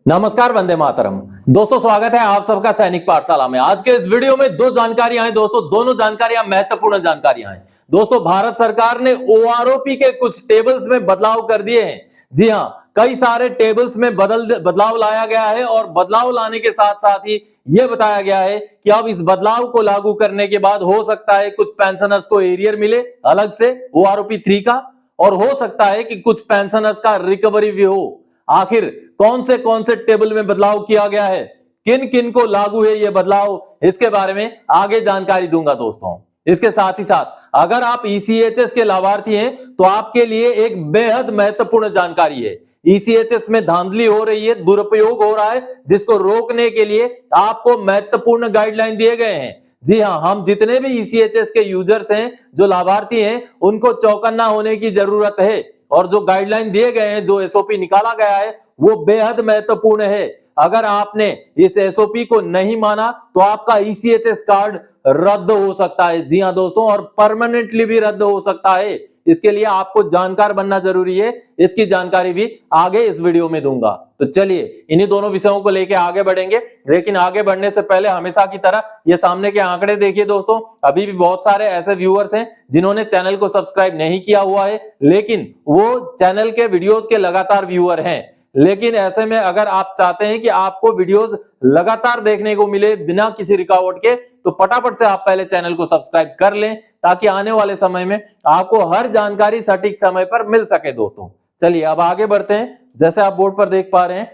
नमस्कार, वंदे मातरम। दोस्तों, स्वागत है आप सबका सैनिक पाठशाला में। आज के इस वीडियो में दो जानकारियां हैं दोस्तों, दोनों जानकारियां महत्वपूर्ण जानकारियां हैं। दोस्तों, भारत सरकार ने ओआरओपी के कुछ टेबल्स में बदलाव कर दिए हैं। जी हां, कई सारे टेबल्स में बदलाव लाया गया है और बदलाव लाने के साथ साथ ही यह बताया गया है कि अब इस बदलाव को लागू करने के बाद हो सकता है कुछ पेंशनर्स को एरियर मिले अलग से ओआरओपी 3 का, और हो सकता है कि कुछ पेंशनर्स का रिकवरी भी हो। आखिर कौन से टेबल में बदलाव किया गया है, किन किन को लागू है यह बदलाव, इसके बारे में आगे जानकारी दूंगा दोस्तों। इसके साथ ही साथ अगर आप ईसीएचएस के लाभार्थी हैं तो आपके लिए एक बेहद महत्वपूर्ण जानकारी है। ईसीएचएस में धांधली हो रही है, दुरुपयोग हो रहा है, जिसको रोकने के लिए आपको महत्वपूर्ण गाइडलाइन दिए गए हैं। जी हां, हम जितने भी ईसीएचएस के यूजर्स हैं, जो लाभार्थी हैं, उनको चौकन्ना होने की जरूरत है। और जो गाइडलाइन दिए गए हैं, जो एसओपी निकाला गया है, वो बेहद महत्वपूर्ण है। अगर आपने इस एसओपी को नहीं माना तो आपका ईसीएचएस कार्ड रद्द हो सकता है। जी हां दोस्तों, और परमानेंटली भी रद्द हो सकता है। इसके लिए आपको जानकार बनना जरूरी है। इसकी जानकारी भी आगे इस वीडियो में दूंगा। तो चलिए इन्हीं दोनों विषयों को लेकर आगे बढ़ेंगे। लेकिन आगे बढ़ने से पहले हमेशा की तरह ये सामने के आंकड़े देखिए दोस्तों। अभी भी बहुत सारे ऐसे व्यूअर्स हैं जिन्होंने चैनल को सब्सक्राइब नहीं किया हुआ है, लेकिन वो चैनल के वीडियोस के लगातार व्यूअर हैं। लेकिन ऐसे में अगर आप चाहते हैं कि आपको वीडियोस लगातार देखने को मिले बिना किसी रुकावट के, तो फटाफट से आप पहले चैनल को सब्सक्राइब कर लें, ताकि आने वाले समय में आपको हर जानकारी सटीक समय पर मिल सके दोस्तों। चलिए अब आगे बढ़ते हैं। जैसे आप बोर्ड पर देख पा रहे हैं,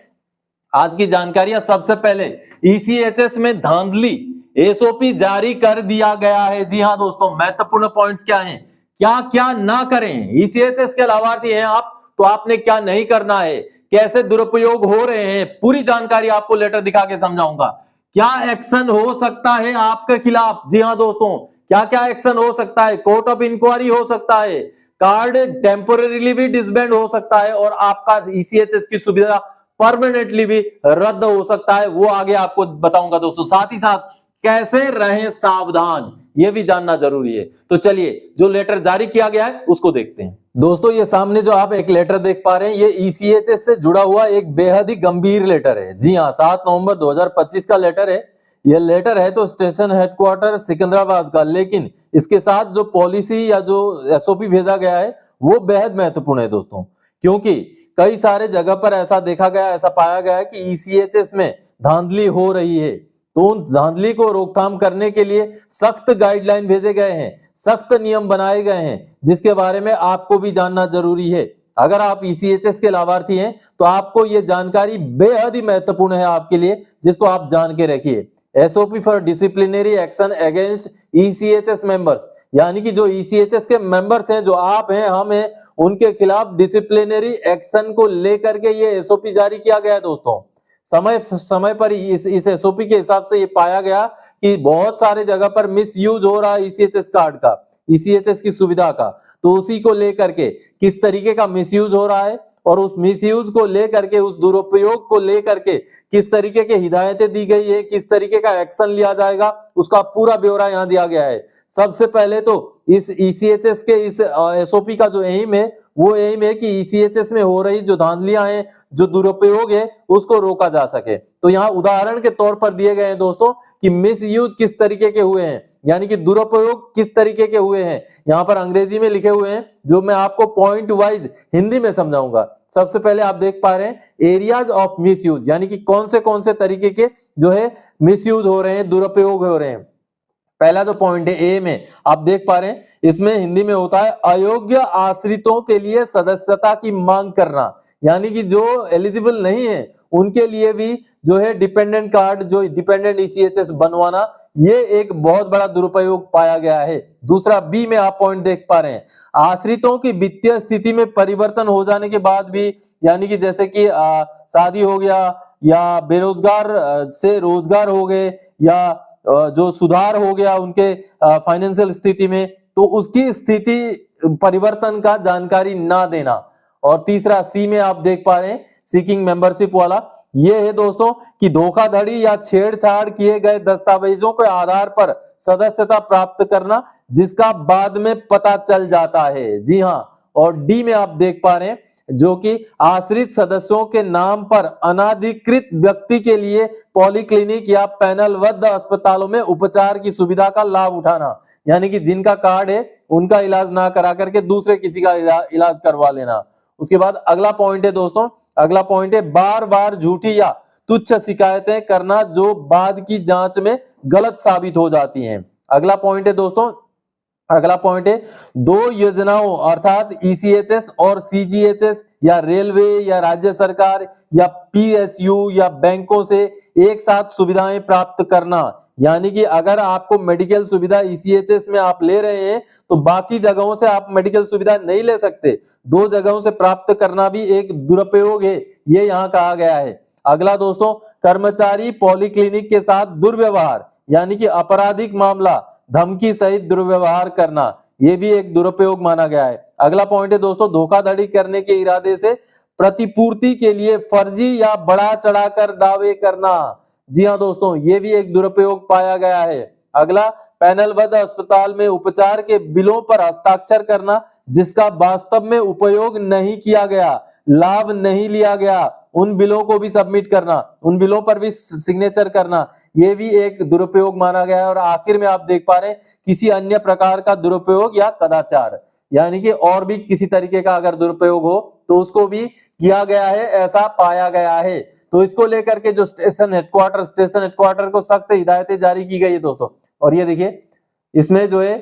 आज की जानकारियां। सबसे पहले ईसीएचएस में धांधली, एसओपी जारी कर दिया गया है। जी हां दोस्तों, महत्वपूर्ण पॉइंट्स क्या हैं, क्या क्या ना करें। ईसीएचएस के लाभार्थी हैं आप, तो आपने क्या नहीं करना है, कैसे दुरुपयोग हो रहे हैं, पूरी जानकारी आपको लेटर दिखा के समझाऊंगा। क्या एक्शन हो सकता है आपके खिलाफ। जी हां दोस्तों, क्या क्या एक्शन हो सकता है। कोर्ट ऑफ इंक्वायरी हो सकता है, कार्ड टेम्पोरेरीली भी डिसबैंड हो सकता है, और आपका ईसीएचएस की सुविधा परमानेंटली भी रद्द हो सकता है। वो आगे आपको बताऊंगा दोस्तों। साथ ही साथ कैसे रहें सावधान, ये भी जानना जरूरी है। तो चलिए जो लेटर जारी किया गया है उसको देखते हैं दोस्तों। ये सामने जो आप एक लेटर देख पा रहे हैं, ये ईसीएचएस से जुड़ा हुआ एक बेहद ही गंभीर लेटर है। जी हां, 7 नवंबर 2025 का लेटर है। यह लेटर है तो स्टेशन हेडक्वार्टर सिकंदराबाद का, लेकिन इसके साथ जो पॉलिसी या जो एसओपी भेजा गया है वो बेहद महत्वपूर्ण है दोस्तों। क्योंकि कई सारे जगह पर ऐसा देखा गया, ऐसा पाया गया है कि ईसीएचएस में धांधली हो रही है। तो उन धांधली को रोकथाम करने के लिए सख्त गाइडलाइन भेजे गए हैं, सख्त नियम बनाए गए हैं, जिसके बारे में आपको भी जानना जरूरी है। अगर आप ईसीएचएस के लाभार्थी हैं तो आपको यह जानकारी बेहद ही महत्वपूर्ण है आपके लिए, जिसको आप जान के रखिए। SOP for disciplinary action against ECHS members, यानी कि जो ईसीएचएस के मेंबर्स हैं, जो आप हैं, हम हैं, उनके खिलाफ डिसिप्लिनरी एक्शन को लेकर के ये एसओपी जारी किया गया है दोस्तों। समय पर इस एसओपी के हिसाब से ये पाया गया कि बहुत सारे जगह पर मिस यूज हो रहा है ईसीएचएस कार्ड का, ईसीएचएस की सुविधा का। तो उसी को लेकर के किस तरीके का मिसयूज हो रहा है, और उस मिसयूज को लेकर के, उस दुरुपयोग को लेकर के किस तरीके के हिदायतें दी गई है, किस तरीके का एक्शन लिया जाएगा, उसका पूरा ब्यौरा यहाँ दिया गया है। सबसे पहले तो इस ईसीएचएस के इस एसओपी का जो एम है, वो एम है कि ईसीएचएस में हो रही जो धांधलियां हैं, जो दुरुपयोग है, उसको रोका जा सके। तो यहाँ उदाहरण के तौर पर दिए गए हैं दोस्तों कि मिस यूज किस तरीके के हुए हैं, यानी कि दुरुपयोग किस तरीके के हुए हैं। यहाँ पर अंग्रेजी में लिखे हुए हैं, जो मैं आपको पॉइंट वाइज हिंदी में समझाऊंगा। सबसे पहले आप देख पा रहे हैं एरियाज ऑफ मिस यूज, यानी कि कौन से तरीके के जो है मिस यूज हो रहे हैं, दुरुपयोग हो रहे हैं। पहला जो पॉइंट है ए में आप देख पा रहे हैं, इसमें हिंदी में होता है अयोग्य आश्रितों के लिए सदस्यता की मांग करना, यानी कि जो एलिजिबल नहीं है उनके लिए भी जो है डिपेंडेंट कार्ड, जो डिपेंडेंट ईसीएचएस बनवाना, ये एक बहुत बड़ा दुरुपयोग पाया गया है। दूसरा बी में आप पॉइंट देख पा रहे हैं, आश्रितों की वित्तीय स्थिति में परिवर्तन हो जाने के बाद भी, यानी कि जैसे कि शादी हो गया, या बेरोजगार से रोजगार हो गए, या जो सुधार हो गया उनके फाइनेंशियल स्थिति में, तो उसकी स्थिति परिवर्तन का जानकारी ना देना। और तीसरा सी में आप देख पा रहे हैं सीकिंग मेंबरशिप वाला, ये है दोस्तों कि धोखाधड़ी या छेड़छाड़ किए गए दस्तावेजों के आधार पर सदस्यता प्राप्त करना, जिसका बाद में पता चल जाता है। जी हां, और डी में आप देख पा रहे हैं जो कि आश्रित सदस्यों के नाम पर अनाधिकृत व्यक्ति के लिए पॉलीक्लिनिक या पैनलबद्ध अस्पतालों में उपचार की सुविधा का लाभ उठाना, यानी कि जिनका कार्ड है उनका इलाज ना करा करके दूसरे किसी का इलाज करवा लेना। उसके बाद अगला पॉइंट है दोस्तों, अगला पॉइंट है बार बार झूठी या तुच्छ शिकायतें करना जो बाद की जांच में गलत साबित हो जाती हैं। अगला पॉइंट है दोस्तों, अगला पॉइंट है दो योजनाओं अर्थात ईसीएचएस और सीजीएचएस या रेलवे या राज्य सरकार या पीएसयू या बैंकों से एक साथ सुविधाएं प्राप्त करना, यानी कि अगर आपको मेडिकल सुविधा ईसीएचएस में आप ले रहे हैं तो बाकी जगहों से आप मेडिकल सुविधा नहीं ले सकते, दो जगहों से प्राप्त करना भी एक दुरुपयोग है, ये यहाँ कहा गया है। अगला दोस्तों, कर्मचारी पॉलीक्लिनिक के साथ दुर्व्यवहार यानी कि आपराधिक मामला धमकी सहित दुर्व्यवहार करना, यह भी एक दुरुपयोग माना गया है। अगला पॉइंट है दोस्तों, धोखाधड़ी करने के इरादे से प्रतिपूर्ति के लिए फर्जी या बढ़ा चढ़ाकर दावे करना, जी हाँ दोस्तों, ये भी एक दुरुपयोग पाया गया है। अगला, पैनलबद्ध अस्पताल में उपचार के बिलों पर हस्ताक्षर करना जिसका वास्तव में उपयोग नहीं किया गया, लाभ नहीं लिया गया, उन बिलों को भी सबमिट करना, उन बिलों पर भी सिग्नेचर करना, ये भी एक दुरुपयोग माना गया है। और आखिर में आप देख पा रहे हैं किसी अन्य प्रकार का दुरुपयोग या कदाचार, यानी कि और भी किसी तरीके का अगर दुरुपयोग हो तो उसको भी किया गया है, ऐसा पाया गया है। तो इसको लेकर के जो स्टेशन हेडक्वार्टर को सख्त हिदायतें जारी की गई है दोस्तों। और ये देखिए इसमें जो है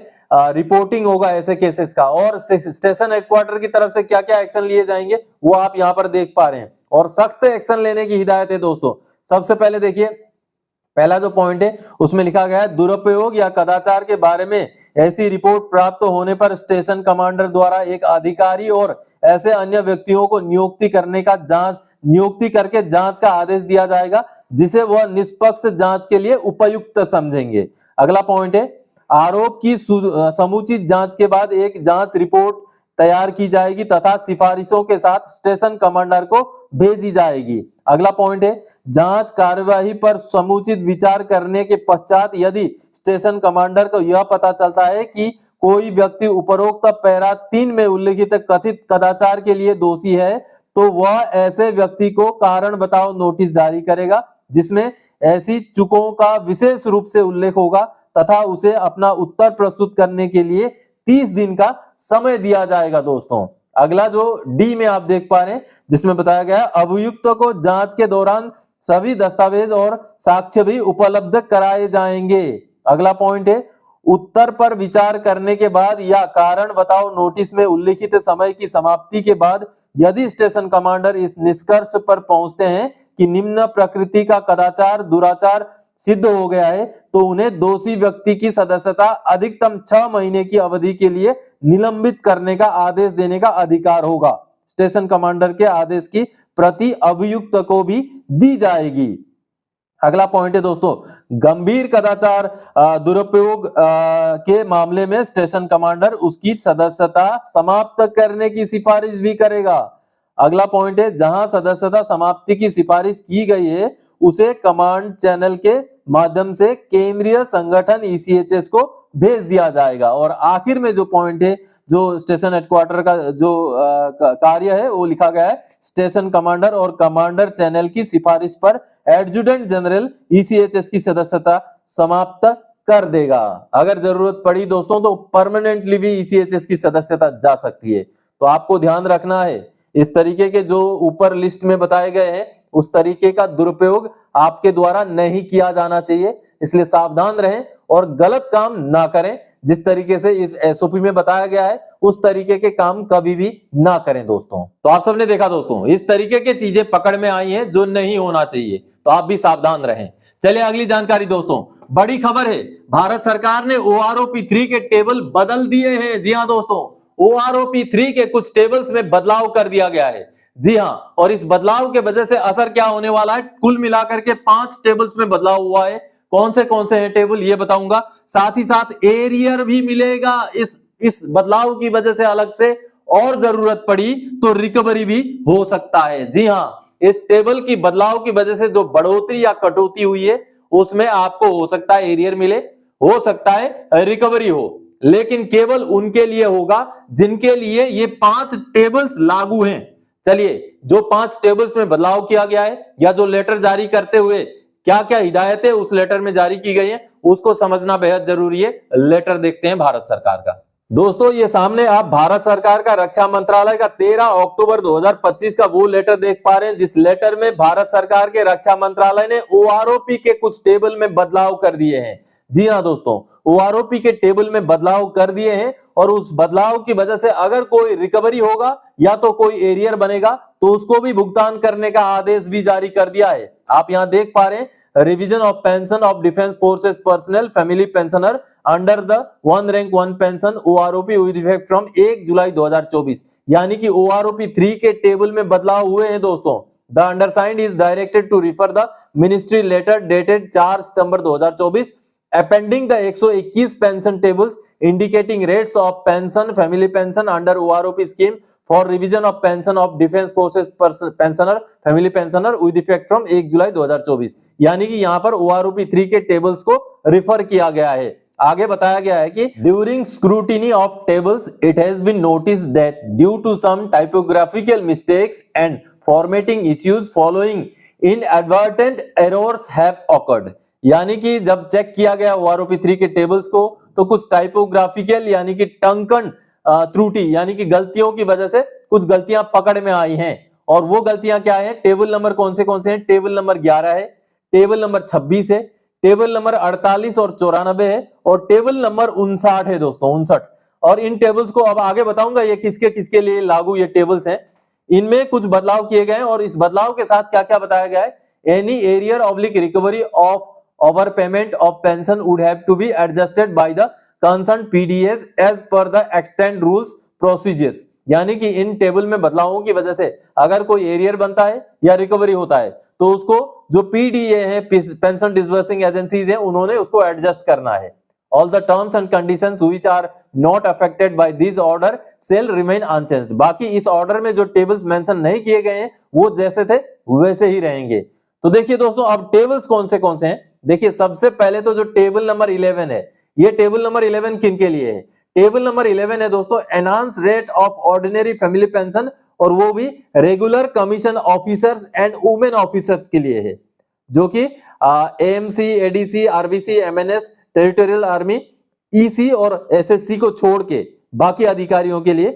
रिपोर्टिंग होगा ऐसे केसेस का, और स्टेशन हेडक्वार्टर की तरफ से क्या क्या एक्शन लिए जाएंगे वो आप यहाँ पर देख पा रहे हैं, और सख्त एक्शन लेने की हिदायत है दोस्तों। सबसे पहले देखिए पहला जो पॉइंट है उसमें लिखा गया है दुरुपयोग या कदाचार के बारे में ऐसी रिपोर्ट प्राप्त होने पर स्टेशन कमांडर द्वारा एक अधिकारी और ऐसे अन्य व्यक्तियों को नियुक्ति करके जांच का आदेश दिया जाएगा जिसे वह निष्पक्ष जांच के लिए उपयुक्त समझेंगे। अगला पॉइंट है आरोप की समुचित जांच के बाद एक जांच रिपोर्ट तैयार की जाएगी तथा सिफारिशों के साथ स्टेशन कमांडर को भेजी जाएगी। अगला पॉइंट है जांच कार्यवाही पर समुचित विचार करने के पश्चात यदि स्टेशन कमांडर को यह पता चलता है कि कोई व्यक्ति उपरोक्त पैरा 3 में उल्लिखित कथित कदाचार के लिए दोषी है तो वह ऐसे व्यक्ति को कारण बताओ नोटिस जारी करेगा जिसमें ऐसी चूकों का विशेष रूप से उल्लेख होगा तथा उसे अपना उत्तर प्रस्तुत करने के लिए 30 दिन का समय दिया जाएगा दोस्तों। अगला जो डी में आप देख पा रहे हैं जिसमें बताया गया है अभियुक्त को जांच के दौरान सभी दस्तावेज और साक्ष्य भी उपलब्ध कराए जाएंगे। अगला पॉइंट है उत्तर पर विचार करने के बाद या कारण बताओ नोटिस में उल्लिखित समय की समाप्ति के बाद यदि स्टेशन कमांडर इस निष्कर्ष पर पहुंचते हैं कि निम्न प्रकृति का कदाचार दुराचार सिद्ध हो गया है तो उन्हें दोषी व्यक्ति की सदस्यता अधिकतम 6 महीने की अवधि के लिए निलंबित करने का आदेश देने का अधिकार होगा। स्टेशन कमांडर के आदेश की प्रति अभियुक्त को भी दी जाएगी। अगला पॉइंट है दोस्तों गंभीर कदाचार दुरुपयोग के मामले में स्टेशन कमांडर उसकी सदस्यता समाप्त करने की सिफारिश भी करेगा। अगला पॉइंट है जहां सदस्यता समाप्ति की सिफारिश की गई है उसे कमांड चैनल के माध्यम से केंद्रीय संगठन ईसीएचएस को भेज दिया जाएगा। और आखिर में जो पॉइंट है जो स्टेशन हेडक्वार्टर का जो कार्य है वो लिखा गया है स्टेशन कमांडर और कमांडर चैनल की सिफारिश पर एडजुटेंट जनरल ईसीएचएस की सदस्यता समाप्त कर देगा। अगर जरूरत पड़ी दोस्तों तो परमानेंटली भी ईसीएचएस की सदस्यता जा सकती है। तो आपको ध्यान रखना है इस तरीके के जो ऊपर लिस्ट में बताए गए हैं उस तरीके का दुरुपयोग आपके द्वारा नहीं किया जाना चाहिए, इसलिए सावधान रहें और गलत काम ना करें। जिस तरीके से इस एसओपी में बताया गया है उस तरीके के काम कभी भी ना करें दोस्तों। तो आप सबने देखा दोस्तों इस तरीके की चीजें पकड़ में आई हैं जो नहीं होना चाहिए, तो आप भी सावधान रहें। चलिए अगली जानकारी दोस्तों, बड़ी खबर है भारत सरकार ने OROP3 के टेबल बदल दिए हैं। जी हाँ दोस्तों, OROP3 के कुछ टेबल्स में बदलाव कर दिया गया है। जी हाँ, और इस बदलाव के वजह से असर क्या होने वाला है, कुल मिलाकर के 5 टेबल्स में बदलाव हुआ है। कौन से हैं टेबल ये बताऊंगा, साथ ही साथ एरियर भी मिलेगा इस बदलाव की वजह से अलग से, और जरूरत पड़ी तो रिकवरी भी हो सकता है। जी हाँ, इस टेबल की बदलाव की वजह से जो बढ़ोतरी या कटौती हुई है उसमें आपको हो सकता है एरियर मिले, हो सकता है रिकवरी हो, लेकिन केवल उनके लिए होगा जिनके लिए ये 5 टेबल्स लागू हैं। चलिए, जो 5 टेबल्स में बदलाव किया गया है या जो लेटर जारी करते हुए क्या क्या हिदायतें उस लेटर में जारी की गई हैं, उसको समझना बेहद जरूरी है। लेटर देखते हैं भारत सरकार का। दोस्तों, ये सामने आप भारत सरकार का रक्षा मंत्रालय का 13 अक्टूबर 2025 का वो लेटर देख पा रहे हैं, जिस लेटर में भारत सरकार के रक्षा मंत्रालय ने ओआरओपी के कुछ टेबल में बदलाव कर दिए हैं। जी हां दोस्तों, ओआरओपी के टेबल में बदलाव कर दिए हैं और उस बदलाव की वजह से अगर कोई रिकवरी होगा या तो कोई एरियर बनेगा तो उसको भी भुगतान करने का आदेश भी जारी कर दिया है। आप यहां देख पा रहे हैं, revision of pension of defence forces personal family pensioner under the 1 rank 1 pension OROP with effect from 1 जुलाई 2024, यानी कि ओआरओपी 3 के टेबल में बदलाव हुए हैं दोस्तों। The undersigned is directed to refer the ministry letter dated 4 सितंबर 2024 appending the 121 pension tables indicating rates of pension family pension under OROP scheme for revision of pension of defense forces pensioner family pensioner with effect from 1 जुलाई 2024, यानी कि यहां पर OROP 3 के tables को refer किया गया है। आगे बताया गया है कि during scrutiny of tables it has been noticed that due to some typographical mistakes and formatting issues following inadvertent errors have occurred, यानी कि जब चेक किया गया ओआरओपी 3 के टेबल्स को तो कुछ टाइपोग्राफिकल यानी कि टंकन त्रुटि यानी कि गलतियों की वजह से कुछ गलतियां पकड़ में आई हैं। और वो गलतियां क्या है, टेबल नंबर कौन से हैं, टेबल नंबर 11 है, टेबल नंबर 26 है, टेबल नंबर 48 और 94 है और टेबल नंबर 59 है दोस्तों, 59। और इन टेबल्स को अब आगे बताऊंगा ये किसके किसके लिए लागू ये टेबल्स हैं। इनमें कुछ बदलाव किए गए और इस बदलाव के साथ क्या क्या बताया गया है, any arrear oblique recovery of overpayment of pension would have to be adjusted by the concerned PDS as per the extant rules procedures, यानी कि इन टेबल में बदलावों की वजह से अगर कोई एरियर बनता है या रिकवरी होता है तो उसको जो पीडीए है पेंशन डिसबर्सिंग एजेंसीज है उन्होंने उसको एडजस्ट करना है। All the terms and conditions which are not affected by this order shall remain unchanged, बाकी इस ऑर्डर में जो टेबल्स मेंशन नहीं किए गए हैं वो जैसे थे वैसे ही रहेंगे। तो देखिए दोस्तों, अब टेबल्स कौन से हैं। देखिए, सबसे पहले तो जो टेबल नंबर 11 है, ये टेबल नंबर 11 किन के लिए है, टेबल नंबर 11 है दोस्तों enhance rate of ordinary family pension, और वो भी regular commission officers and women officers के लिए है, जो कि AMC, ADC, RVC, MNS, territorial army, EC और एसएससी को छोड़ के बाकी अधिकारियों के लिए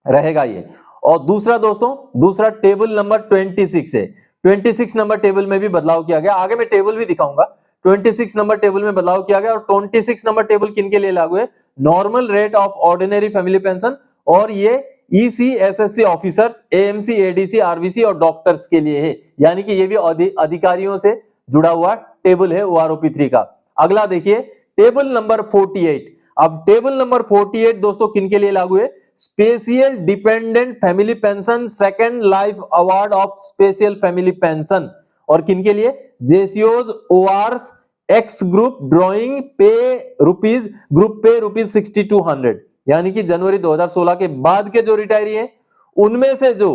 रहेगा ये। और दूसरा दोस्तों, दूसरा टेबल नंबर 26 है। 26 नंबर टेबल में भी बदलाव किया गया, आगे मैं टेबल भी दिखाऊंगा। 26 नंबर टेबल में बदलाव किया गया और 26 नंबर टेबल किन के लिए लागू है, normal rate of ordinary family pension, और ये EC, SSC officers, AMC, ADC, RVC और डॉक्टर्स के लिए है, यानी कि ये भी अधिकारियों से जुड़ा हुआ टेबल है ओआरओपी 3 का। अगला देखिए टेबल नंबर 48। अब टेबल नंबर 48 दोस्तों किन के लिए लागू है, special dependent family pension second life award of special family pension, और किन के लिए, जेसीओज, ORs, X group drawing pay rupees, group pay rupees 6200, यानी कि जनवरी 2016 के बाद के जो रिटायरी हैं उनमें से जो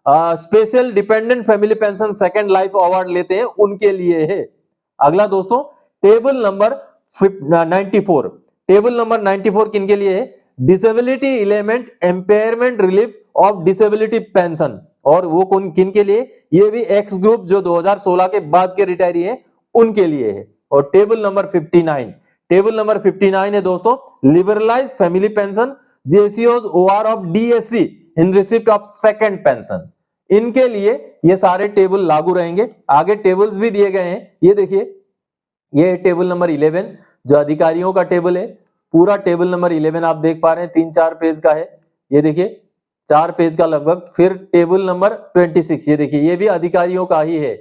special dependent family pension second life award लेते हैं उनके लिए है। अगला दोस्तों टेबल नंबर 94। टेबल नंबर 94 किन के लिए है, disability element impairment relief of disability pension, और वो कौन किन के लिए, ये भी एक्स ग्रुप जो 2016 के बाद के रिटायरी हैं उनके लिए है। और टेबल नंबर 59, टेबल नंबर 59 है दोस्तों लिबरलाइज फैमिली पेंशन, जेसीओज, OR of DSC in receipt of second pension, इनके लिए ये सारे टेबल लागू रहेंगे। आगे टेबल्स भी दिए गए हैं, ये देखिए, ये टेबल नंबर 11 जो अधिकारियों का टेबल है, पूरा टेबल नंबर 11 आप देख पा रहे हैं 3-4 पेज का है, ये देखिए 4 पेज का लगभग। फिर टेबल नंबर 26, ये देखिए ये भी अधिकारियों का ही है,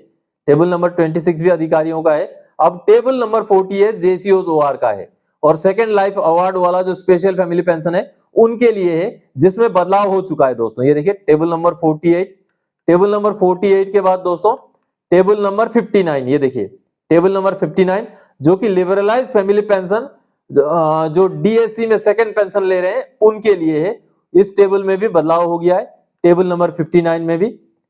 टेबल नंबर 26 भी अधिकारियों का है। अब टेबल नंबर 48 जेसीओज ओआर का है, और सेकंड लाइफ अवार्ड वाला जो स्पेशल फैमिली पेंशन है उनके लिए है, जिसमें बदलाव हो चुका है दोस्तों। ये देखिए टेबल नंबर 48, टेबल नंबर 48 के बाद दोस्तों टेबल नंबर 59, ये देखिए टेबल नंबर 59 जो कि लिबरलाइज फैमिली पेंशन जो डीएससी में सेकंड पेंशन ले रहे हैं उनके लिए है। इस टेबल में भी बदलाव हो गया है, टेबल नंबर 59 में भी।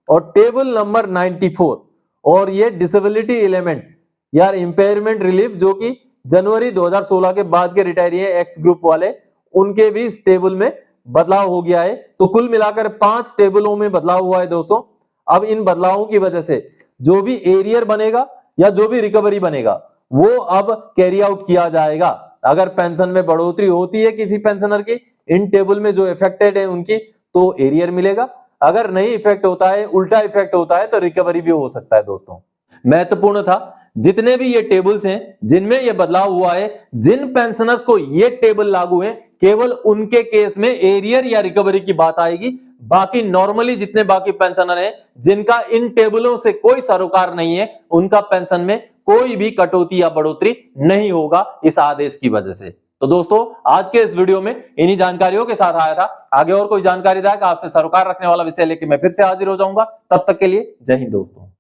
और टेबल नंबर 94, और ये डिसेबिलिटी एलिमेंट यार इंपेयरमेंट रिलीफ जो कि जनवरी 2016 के बाद के रिटायरी हैं एक्स ग्रुप वाले, उनके भी इस टेबल में बदलाव हो गया है। तो कुल मिलाकर 5 टेबलों में बदलाव हुआ है दोस्तों। अब इन बदलावों की वजह से जो भी एरियर बनेगा या जो भी रिकवरी बनेगा वो अब कैरी आउट किया जाएगा। अगर पेंशन में बढ़ोतरी होती है किसी पेंशनर की, इन टेबल में जो इफेक्टेड है उनकी, तो एरियर मिलेगा। अगर नहीं इफेक्ट होता है, उल्टा इफेक्ट होता है, तो रिकवरी भी हो सकता है दोस्तों। महत्वपूर्ण था, जितने भी ये टेबल्स हैं जिनमें ये बदलाव हुआ है, जिन पेंशनर्स को ये टेबल लागू है, केवल उनके केस में एरियर या रिकवरी की बात आएगी। बाकी नॉर्मली जितने बाकी पेंशनर हैं जिनका इन टेबलों से कोई सरोकार नहीं है, उनका पेंशन में कोई भी कटौती या बढ़ोतरी नहीं होगा इस आदेश की वजह से। तो दोस्तों आज के इस वीडियो में इन्हीं जानकारियों के साथ आया था। आगे और कोई जानकारी जाएगा आपसे सरोकार रखने वाला विषय लेके मैं फिर से हाजिर हो जाऊंगा। तब तक के लिए जय हिंद दोस्तों।